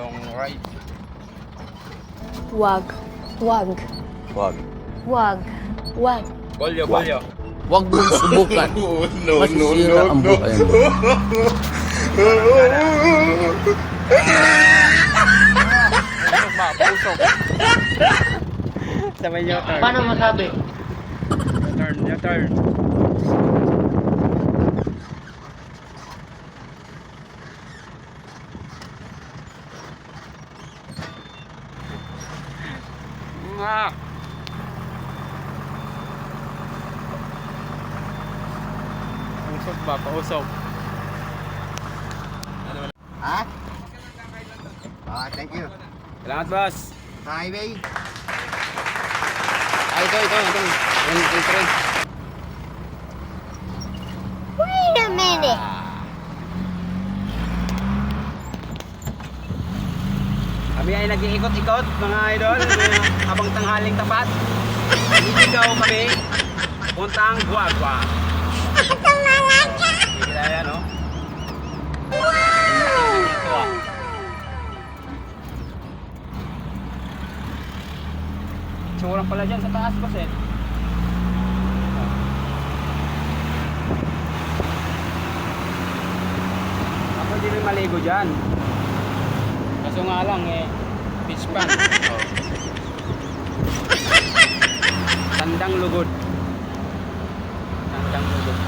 long ride. Wag. Wag. Wag. Wag. Wag. Bolyo, bolyo. Wag mong subukan. Masisira ang buhay mo. Ano ba? Pusok. Sabay your turn. Paano masabi? Your turn, your turn. Ah! Pausok ba? Pausok. Ha? Thank you. Salamat, boss. Highway. Ay, ito. Ito rin. Wait a minute. Kami ay nag-iikot-ikot, mga idol, habang tanghaling tapat. Niligaw kami, puntang Guagua. Hindi kilala, no? Wow! Tsurang pala dyan sa taas, boss, eh. Ako hindi rin maligo dyan. Kaso nga lang fish pan. Tandang lugod. Tandang lugod.